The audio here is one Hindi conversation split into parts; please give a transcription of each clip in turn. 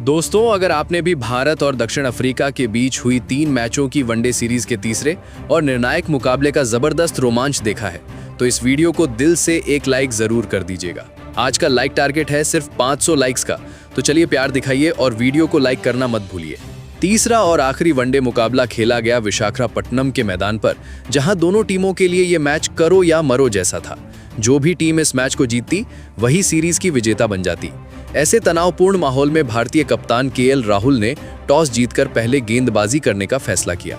दोस्तों, अगर आपने भी भारत और दक्षिण अफ्रीका के बीच हुई 3 मैचों की वनडे सीरीज के तीसरे और निर्णायक मुकाबले का जबरदस्त रोमांच देखा है, तो इस वीडियो को दिल से एक लाइक जरूर कर दीजिएगा। आज का लाइक टारगेट है सिर्फ 500 लाइक्स का, तो चलिए प्यार दिखाइए और वीडियो को लाइक करना मत भूलिए। तीसरा और आखिरी वनडे मुकाबला खेला गया विशाखापट्टनम के मैदान पर, जहां दोनों टीमों के लिए ये मैच करो या मरो जैसा था। जो भी टीम इस मैच को जीतती वही सीरीज की विजेता बन जाती। ऐसे तनावपूर्ण माहौल में भारतीय कप्तान केएल राहुल ने टॉस जीतकर पहले गेंदबाजी करने का फैसला किया।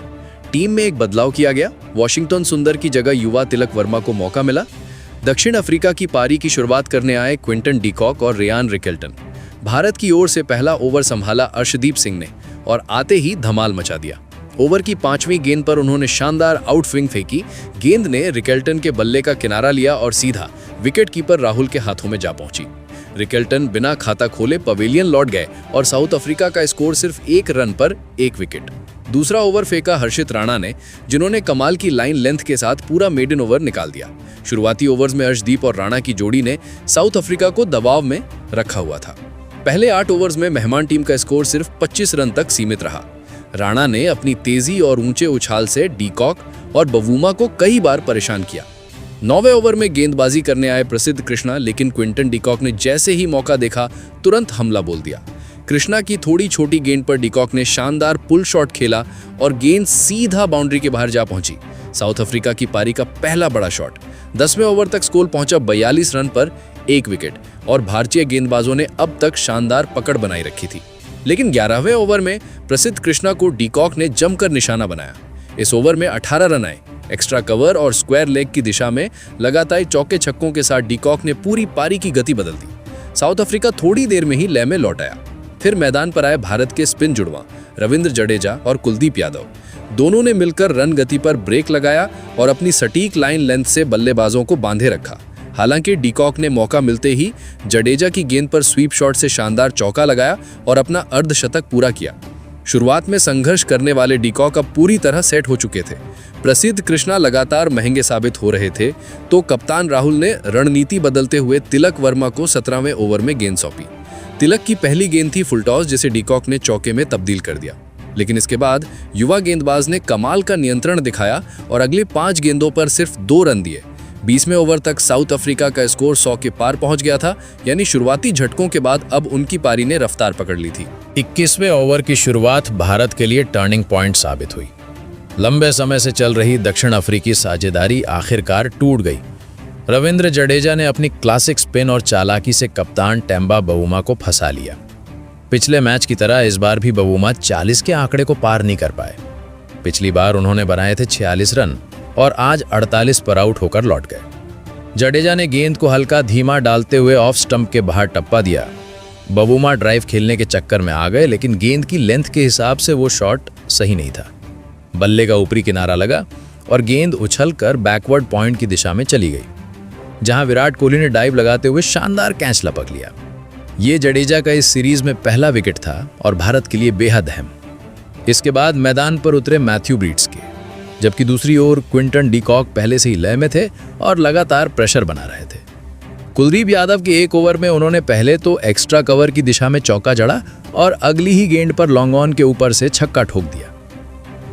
टीम में एक बदलाव किया गया। वॉशिंगटन सुंदर की जगह युवा तिलक वर्मा को मौका मिला। दक्षिण अफ्रीका की पारी की शुरुआत करने आए क्विंटन डीकॉक और रियान रिकेल्टन। भारत की ओर से पहला ओवर संभाला अर्शदीप सिंह ने और आते ही धमाल मचा दिया। ओवर की 5वीं गेंद पर उन्होंने शानदार आउट स्विंग फेंकी। गेंद ने रिकेल्टन के बल्ले का किनारा लिया और सीधा विकेट कीपर राहुल के हाथों में जा पहुंची। रिकेल्टन बिना खाता खोले पवेलियन लौट गए और साउथ अफ्रीका का स्कोर सिर्फ 1 रन पर 1 विकेट। दूसरा ओवर फेंका हर्षित राणा ने, जिन्होंने कमाल की लाइन लेंथ के साथ पूरा मेडन ओवर निकाल दिया। शुरुआती ओवर्स में अर्शदीप और राणा की जोड़ी ने साउथ अफ्रीका को दबाव में रखा हुआ था। पहले 8 ओवर्स में मेहमान टीम का स्कोर सिर्फ 25 रन तक सीमित रहा। राणा ने अपनी तेजी और ऊंचे उछाल से डीकॉक और बवूमा को कई बार परेशान किया। 9वें ओवर में गेंदबाजी करने आए प्रसिद्ध कृष्णा, लेकिन क्विंटन डीकॉक ने जैसे ही मौका देखा तुरंत हमला बोल दिया। कृष्णा की थोड़ी छोटी गेंद पर डीकॉक ने शानदार पुल शॉट खेला और गेंद सीधा बाउंड्री के बाहर जा पहुंची। साउथ अफ्रीका की पारी का पहला बड़ा शॉट। 10वें ओवर तक स्कोर पहुंचा 42 रन पर 1 विकेट और भारतीय गेंदबाजों ने अब तक शानदार पकड़ बनाई रखी थी। लेकिन 11वें ओवर में प्रसिद्ध कृष्णा को डीकॉक ने जमकर निशाना बनाया। इस ओवर में 18 रन आए। एक्स्ट्रा कवर और स्क्वायर लेग की दिशा में लगातार चौके छक्कों के साथ डीकॉक ने पूरी पारी की गति बदल दी। साउथ अफ्रीका थोड़ी देर में ही लय में लौट आया। फिर मैदान पर आए भारत के स्पिन जुड़वां रविंद्र जडेजा और कुलदीप यादव। दोनों ने मिलकर रन गति पर ब्रेक लगाया और अपनी सटीक लाइन लेंथ से बल्लेबाजों को बांधे रखा। हालांकि डीकॉक ने मौका मिलते ही जडेजा की गेंद पर स्वीप शॉट से शानदार चौका लगाया और अपना अर्धशतक पूरा किया। शुरुआत में संघर्ष करने वाले डीकॉक अब पूरी तरह सेट हो चुके थे। प्रसिद्ध कृष्णा लगातार महंगे साबित हो रहे थे, तो कप्तान राहुल ने रणनीति बदलते हुए तिलक वर्मा को 17वें ओवर में गेंद सौंपी। तिलक की पहली गेंद थी फुल टॉस, जिसे डीकॉक ने चौके में तब्दील कर दिया। लेकिन इसके बाद युवा गेंदबाज ने कमाल का नियंत्रण दिखाया और अगले 5 गेंदों पर सिर्फ 2 रन दिए। 20वें ओवर तक साउथ अफ्रीका का स्कोर 100 के पार पहुंच गया था, यानी शुरुआती झटकों के बाद अब उनकी पारी ने रफ्तार पकड़ ली थी। 21वें ओवर की शुरुआत भारत के लिए टर्निंग पॉइंट साबित हुई। लंबे समय से चल रही दक्षिण अफ्रीकी साझेदारी आखिरकार टूट गई। रविंद्र जडेजा ने अपनी क्लासिक स्पिन और चालाकी से कप्तान टेम्बा बवूमा को फंसा लिया। पिछले मैच की तरह इस बार भी बवूमा 40 के आंकड़े को पार नहीं कर पाए। पिछली बार उन्होंने बनाए थे 46 रन और आज 48 पर आउट होकर लौट गए। जडेजा ने गेंद को हल्का धीमा डालते हुए ऑफ स्टंप के बाहर टप्पा दिया। बवूमा ड्राइव खेलने के चक्कर में आ गए, लेकिन गेंद की लेंथ के हिसाब से वो शॉट सही नहीं था। बल्ले का ऊपरी किनारा लगा और गेंद उछलकर बैकवर्ड पॉइंट की दिशा में चली गई, जहां विराट कोहली ने डाइव लगाते हुए शानदार कैच लपक लिया। ये जडेजा का इस सीरीज में पहला विकेट था और भारत के लिए बेहद अहम। इसके बाद मैदान पर उतरे मैथ्यू ब्रीड्सके, जबकि दूसरी ओर क्विंटन डीकॉक पहले से ही लय में थे और लगातार प्रेशर बना रहे थे। कुलदीप यादव के 1 ओवर में उन्होंने पहले तो एक्स्ट्रा कवर की दिशा में चौका जड़ा और अगली ही गेंद पर लॉन्ग ऑन के ऊपर से छक्का ठोक दिया।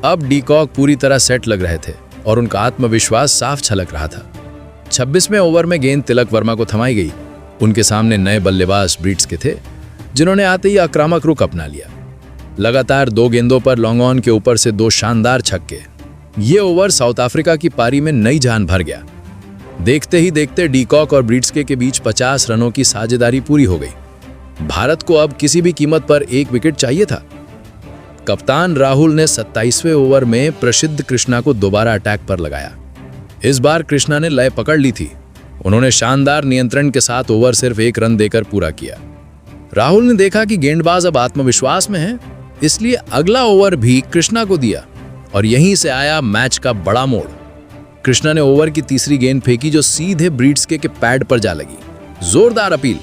अब डीकॉक पूरी तरह सेट लग रहे थे और उनका आत्मविश्वास साफ छलक रहा था। 26वें ओवर में गेंद तिलक वर्मा को थमाई गई। उनके सामने नए बल्लेबाज ब्रीड्सके थे, जिन्होंने आते ही आक्रामक रुख अपना लिया। लगातार 2 गेंदों पर लॉन्ग ऑन के ऊपर से 2 शानदार छक्के। ये ओवर साउथ अफ्रीका की पारी में नई जान भर गया। देखते ही देखते डीकॉक और ब्रीड्सके के बीच 50 रनों की साझेदारी पूरी हो गई। भारत को अब किसी भी कीमत पर 1 विकेट चाहिए था। कप्तान राहुल ने 27वें ओवर में प्रसिद्ध कृष्णा को दोबारा अटैक पर लगाया। इस बार कृष्णा ने लय पकड़ ली थी। उन्होंने शानदार नियंत्रण के साथ ओवर सिर्फ 1 रन देकर पूरा किया। राहुल ने देखा कि गेंदबाज अब आत्मविश्वास में है, इसलिए अगला ओवर भी कृष्णा को दिया और यहीं से आया मैच का बड़ा मोड़। कृष्णा ने ओवर की तीसरी गेंद फेंकी, जो सीधे ब्रीड्सके के पैड पर जा लगी। जोरदार अपील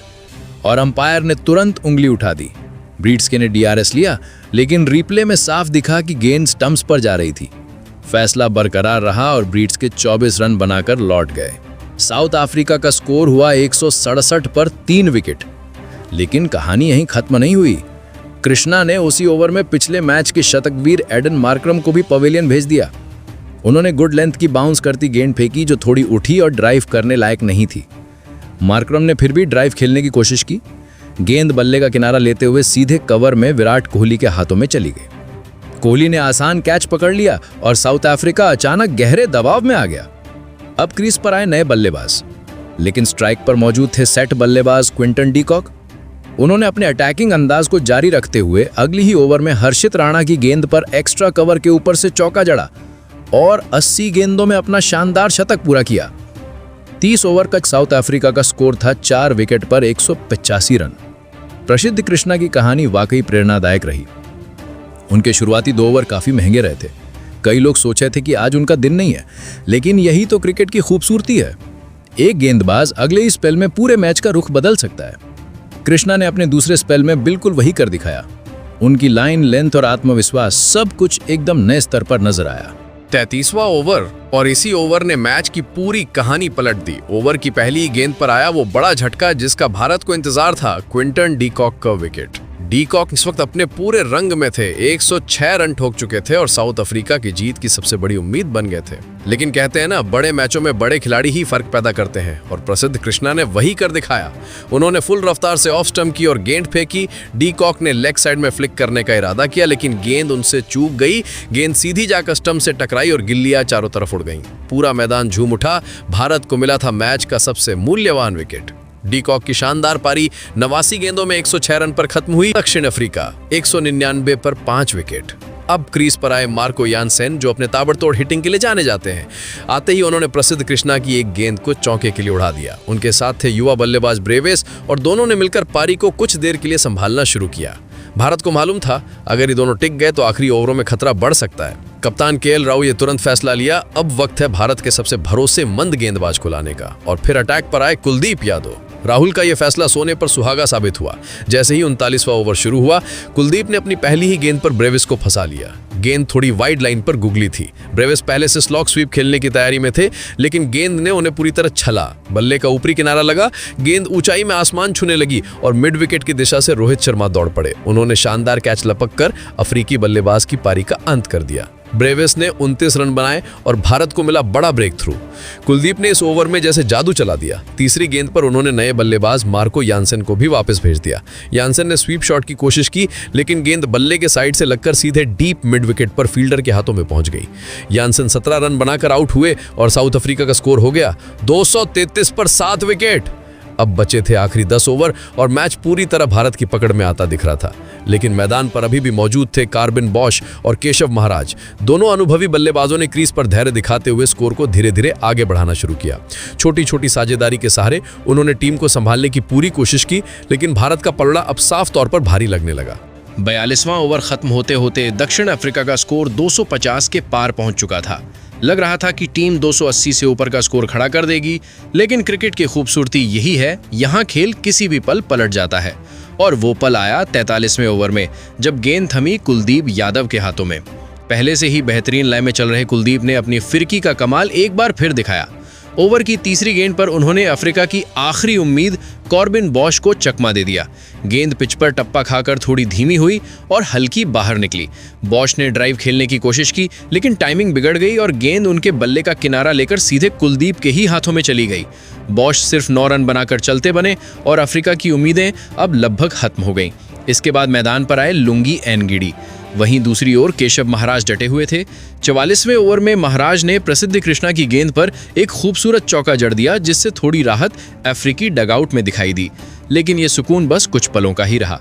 और अंपायर ने तुरंत उंगली उठा दी। ब्रीड्सके ने डीआरएस लिया, लेकिन रिप्ले में साफ दिखा कि गेंद स्टंप्स पर जा रही थी। फैसला बरकरार रहा और ब्रीड्सके 24 रन बनाकर लौट गए। साउथ अफ्रीका का स्कोर हुआ 167 पर 3 विकेट। लेकिन कहानी यहीं खत्म नहीं हुई। कृष्णा ने उसी ओवर में पिछले मैच के शतकवीर एडन मार्करम को भी पवेलियन भेज दिया। उन्होंने गुड लेंथ की बाउंस करती गेंद फेंकी जो थोड़ी उठी और ड्राइव करने लायक नहीं थी। मार्करम ने फिर भी ड्राइव खेलने की कोशिश की। गेंद बल्ले का किनारा लेते हुए सीधे कवर में विराट कोहली के हाथों में चली गई। कोहली ने आसान कैच पकड़ लिया और साउथ अफ्रीका अचानक गहरे दबाव में आ गया। अब क्रीज पर आए नए बल्लेबाज, लेकिन स्ट्राइक पर मौजूद थे सेट बल्लेबाज क्विंटन डीकॉक। उन्होंने अपने अटैकिंग अंदाज को जारी रखते हुए अगली ही ओवर में हर्षित राणा की गेंद पर एक्स्ट्रा कवर के ऊपर से चौका जड़ा और 80 गेंदों में अपना शानदार शतक पूरा किया। 30 ओवर का साउथ अफ्रीका का स्कोर था 4 विकेट पर 185 रन। प्रसिद्ध कृष्णा की कहानी वाकई प्रेरणादायक रही। उनके शुरुआती 2 ओवर काफी महंगे रहे थे। कई लोग सोचे थे कि आज उनका दिन नहीं है, लेकिन यही तो क्रिकेट की खूबसूरती है। एक गेंदबाज अगले ही स्पेल में पूरे मैच का रुख बदल सकता है। कृष्णा ने अपने दूसरे स्पेल में बिल्कुल वही कर दिखाया। उनकी लाइन, लेंथ और आत्मविश्वास सब कुछ एकदम नए स्तर पर नजर आया। 33वां ओवर और इसी ओवर ने मैच की पूरी कहानी पलट दी। ओवर की पहली गेंद पर आया वो बड़ा झटका जिसका भारत को इंतजार था, क्विंटन डीकॉक का विकेट। डीकॉक इस वक्त अपने पूरे रंग में थे, 106 रन ठोक चुके थे और साउथ अफ्रीका की जीत की सबसे बड़ी उम्मीद बन गए थे। लेकिन कहते हैं ना, बड़े मैचों में बड़े खिलाड़ी ही फर्क पैदा करते हैं और प्रसिद्ध कृष्णा ने वही कर दिखाया। उन्होंने फुल रफ्तार से ऑफ स्टंप की और गेंद फेंकी। डीकॉक ने लेग साइड में फ्लिक करने का इरादा किया, लेकिन गेंद उनसे चूक गई। गेंद सीधी जाकर स्टंप से टकराई और गिल्लियां चारों तरफ उड़ गईं। पूरा मैदान झूम उठा। भारत को मिला था मैच का सबसे मूल्यवान विकेट। डीकॉक की शानदार पारी 89 गेंदों में 106 रन पर खत्म हुई। दक्षिण अफ्रीका 199 पर 5 विकेट। अब क्रीज पर आए मार्को यानसेन, जो अपने ताबड़तोड़ हिटिंग के लिए जाने जाते हैं। आते ही उन्होंने प्रसिद्ध कृष्णा की एक गेंद को चौके के लिए उड़ा दिया। उनके साथ थे युवा बल्लेबाज ब्रेविस और दोनों ने मिलकर पारी को कुछ देर के लिए संभालना शुरू किया। भारत को मालूम था, अगर ये दोनों टिक गए तो आखिरी ओवरों में खतरा बढ़ सकता है। कप्तान केएल राहुल ये तुरंत फैसला लिया, अब वक्त है भारत के सबसे भरोसेमंद गेंदबाज को लाने का। और फिर अटैक पर आए कुलदीप यादव। राहुल का यह फैसला सोने पर सुहागा साबित हुआ। जैसे ही 39वां ओवर शुरू हुआ, कुलदीप ने अपनी पहली ही गेंद पर ब्रेविस को फंसा लिया। गेंद थोड़ी वाइड लाइन पर गुगली थी। ब्रेविस पहले से स्लॉग स्वीप खेलने की तैयारी में थे, लेकिन गेंद ने उन्हें पूरी तरह छला। बल्ले का ऊपरी किनारा लगा, गेंद ऊंचाई में आसमान छूने लगी और मिड विकेट की दिशा से रोहित शर्मा दौड़ पड़े। उन्होंने शानदार कैच लपक कर अफ्रीकी बल्लेबाज की पारी का अंत कर दिया। ब्रेविस ने 29 रन बनाए और भारत को मिला बड़ा ब्रेक थ्रू। कुलदीप ने इस ओवर में जैसे जादू चला दिया। तीसरी गेंद पर उन्होंने नए बल्लेबाज मार्को यानसेन को भी वापस भेज दिया। यानसेन ने स्वीप शॉट की कोशिश की, लेकिन गेंद बल्ले के साइड से लगकर सीधे डीप मिड विकेट पर फील्डर के हाथों में पहुंच गई। यानसेन 17 रन बनाकर आउट हुए और साउथ अफ्रीका का स्कोर हो गया 233 पर 7 विकेट। अब बचे थे आखिरी 10 ओवर और मैच पूरी तरह भारत की पकड़ में आता दिख रहा था। लेकिन मैदान पर अभी भी मौजूद थे कार्बिन बॉश और केशव महाराज। दोनों अनुभवी बल्लेबाजों ने क्रीज पर धैर्य दिखाते हुए स्कोर को धीरे धीरे आगे बढ़ाना शुरू किया। छोटी छोटी साझेदारी के सहारे उन्होंने टीम को संभालने की पूरी कोशिश की, लेकिन भारत का पलड़ा अब साफ तौर पर भारी लगने लगा। 42वां ओवर खत्म होते होते दक्षिण अफ्रीका का स्कोर 250 के पार पहुंच चुका था। लग रहा था कि टीम 280 से ऊपर का स्कोर खड़ा कर देगी, लेकिन क्रिकेट की खूबसूरती यही है, यहाँ खेल किसी भी पल पलट जाता है। और वो पल आया 43वें ओवर में, जब गेंद थमी कुलदीप यादव के हाथों में। पहले से ही बेहतरीन लय में चल रहे कुलदीप ने अपनी फिरकी का कमाल एक बार फिर दिखाया। ओवर की तीसरी गेंद पर उन्होंने अफ्रीका की आखिरी उम्मीद कॉर्बिन बॉश को चकमा दे दिया। गेंद पिच पर टप्पा खाकर थोड़ी धीमी हुई और हल्की बाहर निकली। बॉश ने ड्राइव खेलने की कोशिश की, लेकिन टाइमिंग बिगड़ गई और गेंद उनके बल्ले का किनारा लेकर सीधे कुलदीप के ही हाथों में चली गई। बॉश सिर्फ 9 रन बनाकर चलते बने और अफ्रीका की उम्मीदें अब लगभग खत्म हो गईं। इसके बाद मैदान पर आए लुंगी एनगिडी। वहीं दूसरी ओर केशव महाराज डटे हुए थे। 44वें ओवर में महाराज ने प्रसिद्ध कृष्णा की गेंद पर एक खूबसूरत चौका जड़ दिया, जिससे थोड़ी राहत अफ्रीकी डगआउट में दिखाई दी। लेकिन यह सुकून बस कुछ पलों का ही रहा।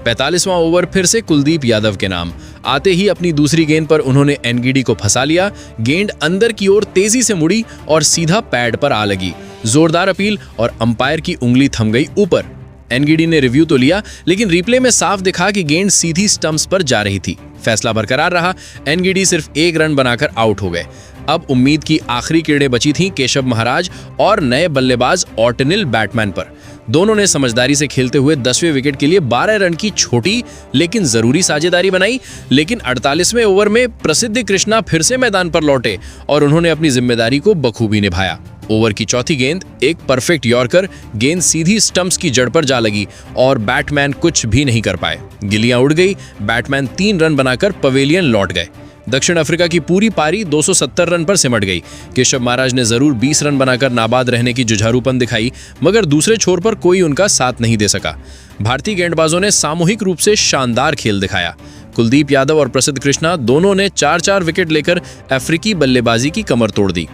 45वां ओवर फिर से कुलदीप यादव के नाम। आते ही अपनी दूसरी गेंद पर उन्होंने एनगिडी को फंसा लिया। गेंद अंदर की ओर तेजी से मुड़ी और सीधा पैड पर आ लगी। जोरदार अपील और अंपायर की उंगली थम गई ऊपर। एनगिडी ने रिव्यू तो लिया, लेकिन रिप्ले में साफ दिखा कि गेंद सीधी स्टंप्स पर जा रही थी। फैसला बरकरार रहा। एनगिडी सिर्फ 1 रन बनाकर आउट हो गए। अब उम्मीद की आखिरी किरणें बची थीं केशव महाराज और नए बल्लेबाज ऑर्टिनिल बैटमैन पर। दोनों ने समझदारी से खेलते हुए 10वें विकेट के लिए 12 रन की छोटी लेकिन जरूरी साझेदारी बनाई। लेकिन 48वें ओवर में प्रसिद्ध कृष्णा फिर से मैदान पर लौटे और उन्होंने अपनी जिम्मेदारी को बखूबी निभाया। ओवर की चौथी गेंद एक परफेक्ट यॉर्कर, गेंद सीधी स्टंप्स की जड़ पर जा लगी और बैटमैन कुछ भी नहीं कर पाए। गिल्लियां उड़ गई, बैटमैन 3 रन बनाकर पवेलियन लौट गए। दक्षिण अफ्रीका की पूरी पारी 270 रन पर सिमट गई। केशव महाराज ने जरूर 20 रन बनाकर नाबाद रहने की जुझारूपन दिखाई, मगर दूसरे छोर पर कोई उनका साथ नहीं दे सका। भारतीय गेंदबाजों ने सामूहिक रूप से शानदार खेल दिखाया। कुलदीप यादव और प्रसिद्ध कृष्णा दोनों ने 4-4 विकेट लेकर अफ्रीकी बल्लेबाजी की कमर तोड़ दी।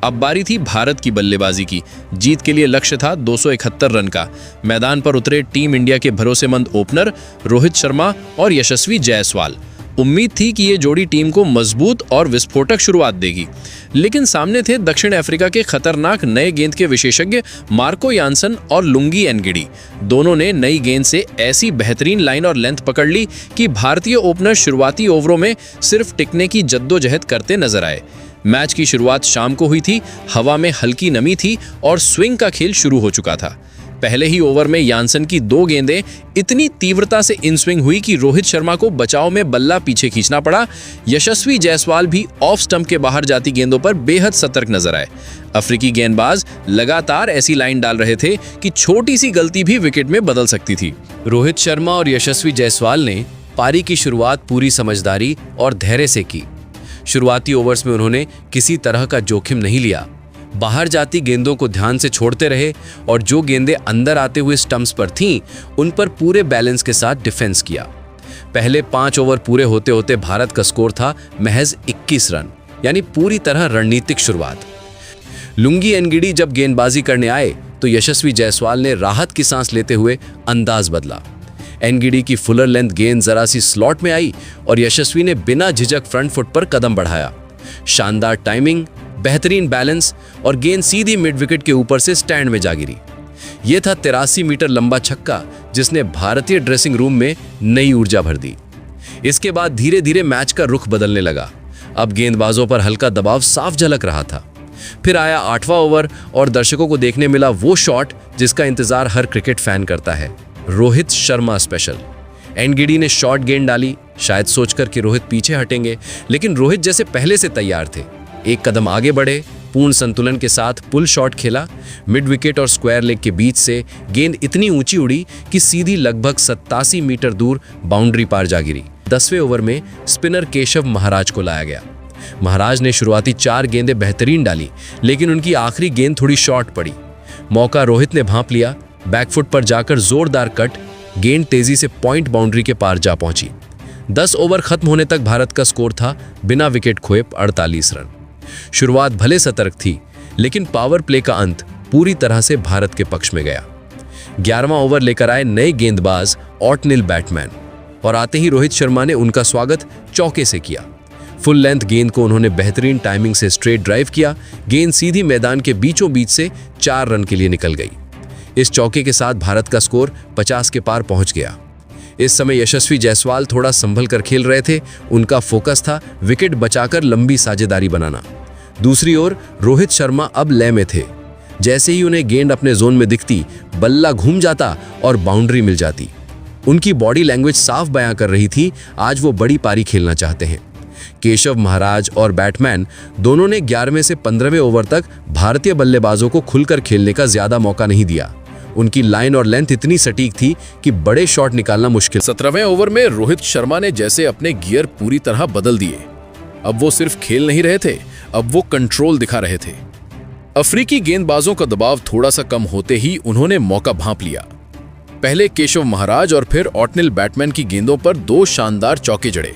अब बारी थी भारत की बल्लेबाजी की। जीत के लिए लक्ष्य था 271 रन का। मैदान पर उतरे टीम इंडिया के भरोसेमंद ओपनर रोहित शर्मा और यशस्वी जायसवाल। उम्मीद थी कि ये जोड़ी टीम को मजबूत और विस्फोटक शुरुआत देगी, लेकिन सामने थे दक्षिण अफ्रीका के खतरनाक नए गेंद के विशेषज्ञ मार्को यानसन और लुंगी एनगिडी। दोनों ने नई गेंद से ऐसी बेहतरीन लाइन और लेंथ पकड़ ली कि भारतीय ओपनर शुरुआती ओवरों में सिर्फ टिकने की जद्दोजहद करते नजर आए। मैच की शुरुआत शाम को हुई थी, हवा में हल्की नमी थी और स्विंग का खेल शुरू हो चुका था। पहले ही ओवर में यानसन की 2 गेंदें इतनी तीव्रता से इन स्विंग हुई कि रोहित शर्मा को बचाव में बल्ला पीछे खींचना पड़ा। यशस्वी जायसवाल भी ऑफ स्टंप के बाहर जाती गेंदों पर बेहद सतर्क नजर आए। अफ्रीकी गेंदबाज लगातार ऐसी लाइन डाल रहे थे कि छोटी सी गलती भी विकेट में बदल सकती थी। रोहित शर्मा और यशस्वी जायसवाल ने पारी की शुरुआत पूरी समझदारी और धैर्य से की। शुरुआती ओवर्स में उन्होंने किसी तरह का जोखिम नहीं लिया, बाहर जाती गेंदों को ध्यान से छोड़ते रहे और जो गेंदें अंदर आते हुए स्टंप्स पर थीं, उन पर पूरे बैलेंस के साथ डिफेंस किया। पहले 5 ओवर पूरे होते होते भारत का स्कोर था महज 21 रन, यानी पूरी तरह रणनीतिक शुरुआत। लुंगी एनगिडी जब गेंदबाजी करने आए तो यशस्वी जायसवाल ने राहत की सांस लेते हुए अंदाज बदला। एनगिडी की फुलर लेंथ गेंद जरा सी स्लॉट में आई और यशस्वी ने बिना झिझक फ्रंट फुट पर कदम बढ़ाया। शानदार टाइमिंग, बेहतरीन बैलेंस और गेंद सीधी मिड विकेट के ऊपर से स्टैंड में जा गिरी। यह था 83 मीटर लंबा छक्का जिसने भारतीय ड्रेसिंग रूम में नई ऊर्जा भर दी। इसके बाद धीरे धीरे मैच का रुख बदलने लगा। अब गेंदबाजों पर हल्का दबाव साफ झलक रहा था। फिर आया 8वां ओवर और दर्शकों को देखने मिला वो शॉट जिसका इंतजार हर क्रिकेट फैन करता है, रोहित शर्मा स्पेशल। एनगिडी ने शॉर्ट गेंद डाली, शायद सोचकर कि रोहित पीछे हटेंगे, लेकिन रोहित जैसे पहले से तैयार थे। एक कदम आगे बढ़े, पूर्ण संतुलन के साथ पुल शॉट खेला। मिड विकेट और स्क्वायर लेग के बीच से गेंद इतनी ऊंची उड़ी कि सीधी लगभग 87 मीटर दूर बाउंड्री पार जा गिरी। 10वें ओवर में स्पिनर केशव महाराज को लाया गया। महाराज ने शुरुआती 4 गेंदें बेहतरीन डाली, लेकिन उनकी आखिरी गेंद थोड़ी शॉर्ट पड़ी। मौका रोहित ने भांप लिया, बैकफुट पर जाकर जोरदार कट, गेंद तेजी से पॉइंट बाउंड्री के पार जा पहुंची। 10 ओवर खत्म होने तक भारत का स्कोर था बिना विकेट खोए 48 रन। शुरुआत भले सतर्क थी, लेकिन पावर प्ले का अंत पूरी तरह से भारत के पक्ष में गया। 11वां ओवर लेकर आए नए गेंदबाज ऑटनिल बैटमैन, और आते ही रोहित शर्मा ने उनका स्वागत चौके से किया। फुल लेंथ गेंद को उन्होंने बेहतरीन टाइमिंग से स्ट्रेट ड्राइव किया। गेंद सीधी मैदान के बीचों बीच से 4 रन के लिए निकल गई। इस चौके के साथ भारत का स्कोर 50 के पार पहुंच गया। इस समय यशस्वी जायसवाल थोड़ा संभल कर खेल रहे थे। उनका फोकस था विकेट बचाकर लंबी साझेदारी बनाना। दूसरी ओर रोहित शर्मा अब लय में थे। जैसे ही उन्हें गेंद अपने जोन में दिखती, बल्ला घूम जाता और बाउंड्री मिल जाती। उनकी बॉडी लैंग्वेज साफ बयां कर रही थी, आज वो बड़ी पारी खेलना चाहते हैं। केशव महाराज और बैटमैन दोनों ने 11वें से 15वें ओवर तक भारतीय बल्लेबाजों को खुलकर खेलने का ज्यादा मौका नहीं दिया। उनकी लाइन और लेंथ इतनी सटीक थी कि बड़े शॉट निकालना मुश्किल। 17वें ओवर में रोहित शर्मा ने जैसे अपने गियर पूरी तरह बदल दिए। अब वो सिर्फ खेल नहीं रहे थे, अब वो कंट्रोल दिखा रहे थे। अफ्रीकी गेंदबाजों का दबाव थोड़ा सा कम होते ही उन्होंने मौका भांप लिया। पहले केशव महाराज और फिर ऑटनिल बैटमैन की गेंदों पर 2 शानदार चौके जड़े।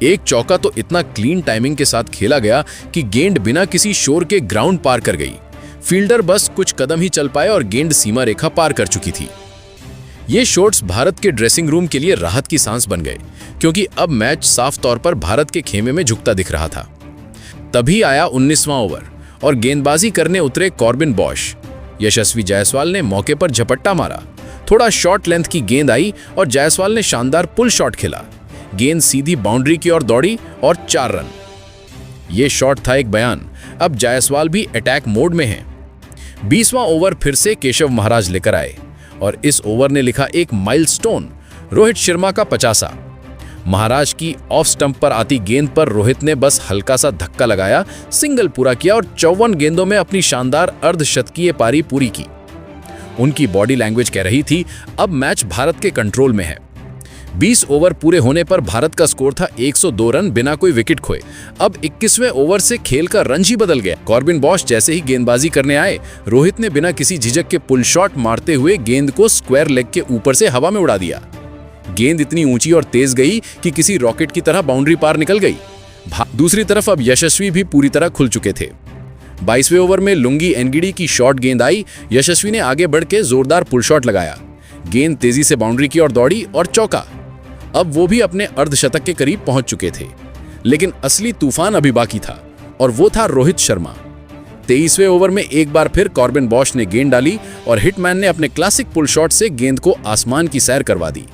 एक चौका तो इतना क्लीन टाइमिंग के साथ खेला गया कि गेंद बिना किसी शोर के ग्राउंड पार कर गई। फील्डर बस कुछ कदम ही चल पाए और गेंद सीमा रेखा पार कर चुकी थी। ये शॉट्स भारत के ड्रेसिंग रूम के लिए राहत की सांस बन गए, क्योंकि अब मैच साफ तौर पर भारत के खेमे में झुकता दिख रहा था। तभी आया 19वां ओवर और गेंदबाजी करने उतरे कॉर्बिन बॉश। यशस्वी जायसवाल ने मौके पर झपट्टा मारा। थोड़ा शॉर्ट लेंथ की गेंद आई और जायसवाल ने शानदार पुल शॉट खेला। गेंद सीधी बाउंड्री की ओर दौड़ी और 4 रन। यह शॉट था एक बयान, अब जायसवाल भी अटैक मोड में हैं। 20वां ओवर फिर से केशव महाराज लेकर आए और इस ओवर ने लिखा एक माइलस्टोन, रोहित शर्मा का 50। महाराज की ऑफ स्टंप पर आती गेंद पर रोहित ने बस हल्का सा धक्का लगाया, सिंगल पूरा किया और 54 गेंदों में अपनी शानदार अर्धशतकीय पारी पूरी की। उनकी बॉडी लैंग्वेज कह रही थी अब मैच भारत के कंट्रोल में है। 20 ओवर पूरे होने पर भारत का स्कोर था 102 रन बिना कोई विकेट खोए। अब 21वें ओवर से खेल का रंग ही बदल गया। कॉर्बिन बॉश जैसे ही गेंदबाजी करने आए, रोहित ने बिना किसी झिझक के पुल शॉट मारते हुए गेंद को स्क्वायर लेग के ऊपर से हवा में उड़ा दिया। गेंद इतनी ऊंची और तेज गई कि किसी रॉकेट की तरह बाउंड्री पार निकल गई। दूसरी तरफ अब यशस्वी भी पूरी तरह खुल चुके थे। 22वें ओवर में लुंगी एनगिडी की शॉट गेंद आई। यशस्वी ने आगे बढ़ के जोरदार पुल शॉट लगाया। गेंद तेजी से बाउंड्री की ओर दौड़ी और चौका। अब वो भी अपने अर्धशतक के करीब पहुंच चुके थे, लेकिन असली तूफान अभी बाकी था और वो था रोहित शर्मा। 23वें ओवर में एक बार फिर कॉर्बिन बॉश ने गेंद डाली और हिटमैन ने अपने क्लासिक पुल शॉट से गेंद को आसमान की सैर करवा दी।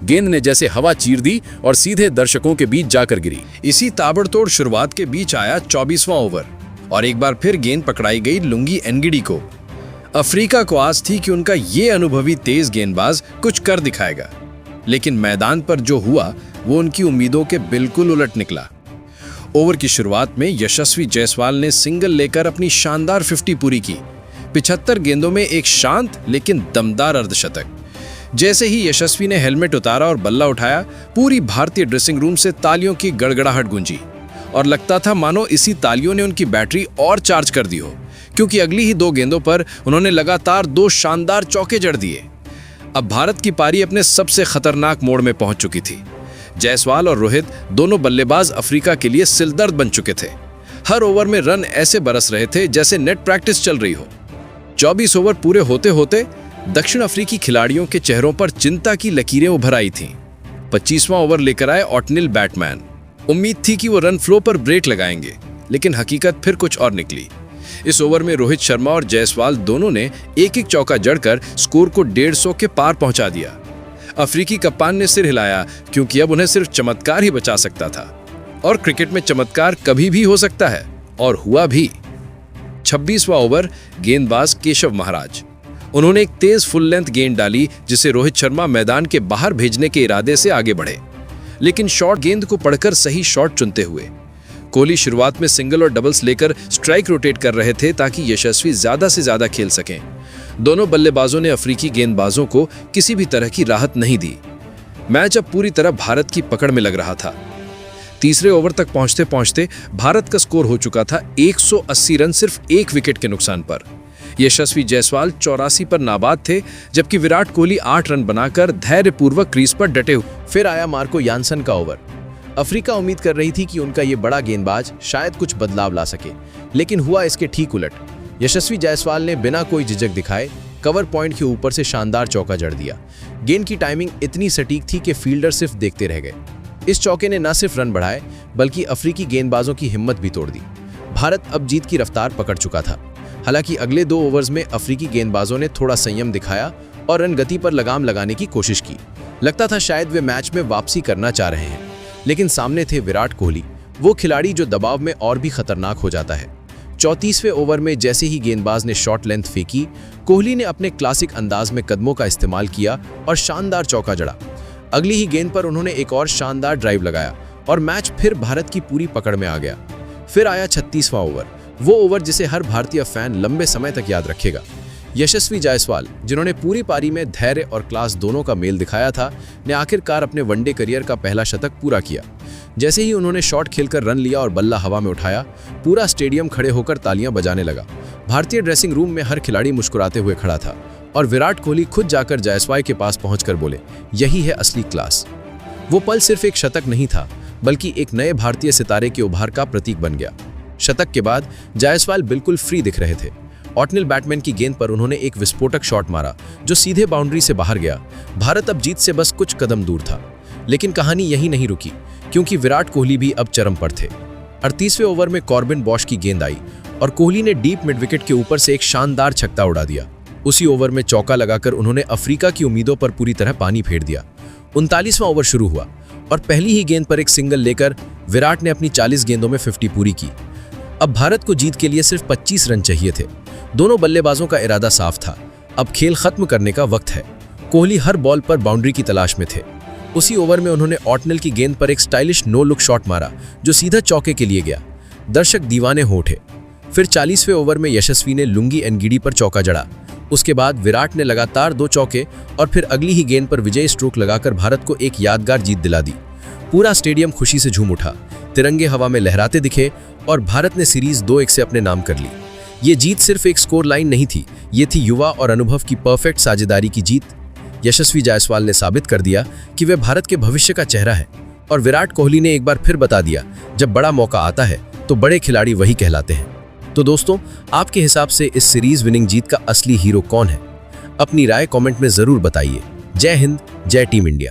गेंद ने जैसे हवा चीर दी और सीधे दर्शकों के बीच जाकर गिरी। इसी ताबड़तोड़ शुरुआत के बीच आया 24वां ओवर और एक बार फिर गेंद पकड़ाई गई लुंगी एनगिडी को। अफ्रीका को आस थी कि उनका ये अनुभवी तेज गेंदबाज कुछ कर दिखाएगा, लेकिन मैदान पर जो हुआ वो उनकी उम्मीदों के बिल्कुल उलट निकला। ओवर की शुरुआत में यशस्वी जायसवाल ने सिंगल लेकर अपनी शानदार 50 पूरी की। 75 गेंदों में एक शांत लेकिन दमदार अर्धशतक। जैसे ही यशस्वी ने हेलमेट उतारा और बल्ला उठाया, पूरी भारतीय ड्रेसिंग रूम से तालियों की गड़गड़ाहट गूंजी और लगता था मानो इसी तालियों ने उनकी बैटरी और चार्ज कर दी हो, क्योंकि अगली ही 2 गेंदों पर उन्होंने लगातार 2 शानदार चौके जड़ दिए। अब भारत की पारी अपने सबसे खतरनाक मोड़ में पहुंच चुकी थी। जायसवाल और रोहित दोनों बल्लेबाज अफ्रीका के लिए सिलदर्द बन चुके थे। हर ओवर में रन ऐसे बरस रहे थे जैसे नेट प्रैक्टिस चल रही हो। 24 ओवर पूरे होते होते दक्षिण अफ्रीकी खिलाड़ियों के चेहरों पर चिंता की लकीरें उभर आई थीं। 25वां ओवर लेकर आए ऑटनिल बैटमैन। उम्मीद थी कि वो रन फ्लो पर ब्रेक लगाएंगे, लेकिन हकीकत फिर कुछ और निकली। इस ओवर में रोहित शर्मा और जायसवाल दोनों ने एक-एक चौका जड़कर स्कोर को 150 के पार पहुंचा दिया। अफ्रीकी कप्तान ने सिर हिलाया, क्योंकि अब उन्हें सिर्फ चमत्कार ही बचा सकता था, और क्रिकेट में चमत्कार कभी भी हो सकता है, और हुआ भी। 26वां ओवर, गेंदबाज केशव महाराज। उन्होंने एक तेज फुल लेंथ गेंद डाली, जिसे रोहित शर्मा मैदान के बाहर भेजने के इरादे से आगे बढ़े, लेकिन शॉर्ट गेंद को पढ़कर सही शॉट चुनते हुए। कोहली शुरुआत में सिंगल और डबल्स लेकर स्ट्राइक रोटेट कर रहे थे ताकि यशस्वी ज्यादा से ज्यादा खेल सकें। दोनों बल्लेबाजों ने अफ्रीकी गेंदबाजों को किसी भी तरह की राहत नहीं दी। मैच अब पूरी तरह भारत की पकड़ में लग रहा था। तीसरे ओवर तक पहुंचते पहुंचते भारत का स्कोर हो चुका था 180 रन सिर्फ 1 विकेट के नुकसान पर। यशस्वी जायसवाल 84 पर नाबाद थे, जबकि विराट कोहली 8 रन बनाकर धैर्यपूर्वक क्रीज पर डटे हुए। फिर आया मार्को यानसन का ओवर। अफ्रीका उम्मीद कर रही थी कि उनका ये बड़ा गेंदबाज शायद कुछ बदलाव ला सके, लेकिन हुआ इसके ठीक उलट। यशस्वी जायसवाल ने बिना कोई झिझक दिखाए कवर पॉइंट के ऊपर से शानदार चौका जड़ दिया। गेंद की टाइमिंग इतनी सटीक थी कि फील्डर सिर्फ देखते रह गए। इस चौके ने न सिर्फ रन बढ़ाए, बल्कि अफ्रीकी गेंदबाजों की हिम्मत भी तोड़ दी। भारत अब जीत की रफ्तार पकड़ चुका था। हालांकि अगले 2 ओवर्स में अफ्रीकी गेंदबाजों ने थोड़ा संयम दिखाया और रन गति पर लगाम लगाने की कोशिश की। लगता था शायद वे मैच में वापसी करना चाह रहे हैं, लेकिन सामने थे विराट कोहली, वो खिलाड़ी जो दबाव में और भी खतरनाक हो जाता है। 34वें ओवर में जैसे ही गेंदबाज ने शॉर्ट लेंथ फेंकी, कोहली ने अपने क्लासिक अंदाज में कदमों का इस्तेमाल किया और शानदार चौका जड़ा। अगली ही गेंद पर उन्होंने एक और शानदार ड्राइव लगाया और मैच फिर भारत की पूरी पकड़ में आ गया। फिर आया 36वां ओवर, वो ओवर जिसे हर भारतीय फैन लंबे समय तक याद रखेगा। यशस्वी जायसवाल, जिन्होंने पूरी पारी में धैर्य और क्लास दोनों का मेल दिखाया था, ने आखिरकार अपने वनडे करियर का पहला शतक पूरा किया। जैसे ही उन्होंने शॉट खेलकर रन लिया और बल्ला हवा में उठाया, पूरा स्टेडियम खड़े होकर तालियां बजाने लगा। भारतीय ड्रेसिंग रूम में हर खिलाड़ी मुस्कुराते हुए खड़ा था और विराट कोहली खुद जाकर जायसवाल के पास पहुंचकर बोले, यही है असली क्लास। वो पल सिर्फ एक शतक नहीं था, बल्कि एक नए भारतीय सितारे के उभार का प्रतीक बन गया। शतक के बाद जायसवाल बिल्कुल फ्री दिख रहे थे। ऑटनिल बैटमैन की गेंद पर उन्होंने एक विस्फोटक शॉट मारा जो सीधे बाउंड्री से बाहर गया। भारत अब जीत से बस कुछ कदम दूर था, लेकिन कहानी यही नहीं रुकी, क्योंकि विराट कोहली भी अब चरम पर थे। 38वें ओवर में कॉर्बिन बॉश की गेंद आई और कोहली ने डीप मिड विकेट के ऊपर से एक शानदार छक्का उड़ा दिया। उसी ओवर में चौका लगाकर उन्होंने अफ्रीका की उम्मीदों पर पूरी तरह पानी फेर दिया। 39वां ओवर शुरू हुआ और पहली ही गेंद पर एक सिंगल लेकर विराट ने अपनी 40 गेंदों में 50 पूरी की। अब भारत को जीत के लिए सिर्फ 25 रन चाहिए थे। दोनों बल्लेबाजों का इरादा साफ था, अब खेल खत्म करने का वक्त है। कोहली हर बॉल पर बाउंड्री की तलाश में थे। उसी ओवर में उन्होंने ऑटनल की गेंद पर एक स्टाइलिश नो लुक शॉट मारा जो सीधा चौके के लिए गया। दर्शक दीवाने हो उठे। फिर 40वें ओवर में यशस्वी ने लुंगी एनगिडी पर चौका जड़ा। उसके बाद विराट ने लगातार 2 चौके और फिर अगली ही गेंद पर विजयी स्ट्रोक लगाकर भारत को एक यादगार जीत दिला दी। पूरा स्टेडियम खुशी से झूम उठा, तिरंगे हवा में लहराते दिखे और भारत ने सीरीज 2-1 से अपने नाम कर ली। ये जीत सिर्फ एक स्कोर लाइन नहीं थी, ये थी युवा और अनुभव की परफेक्ट साझेदारी की जीत। यशस्वी जायसवाल ने साबित कर दिया कि वे भारत के भविष्य का चेहरा है और विराट कोहली ने एक बार फिर बता दिया, जब बड़ा मौका आता है तो बड़े खिलाड़ी वही कहलाते हैं। तो दोस्तों, आपके हिसाब से इस सीरीज विनिंग जीत का असली हीरो कौन है? अपनी राय कमेंट में जरूर बताइए। जय हिंद, जय टीम इंडिया।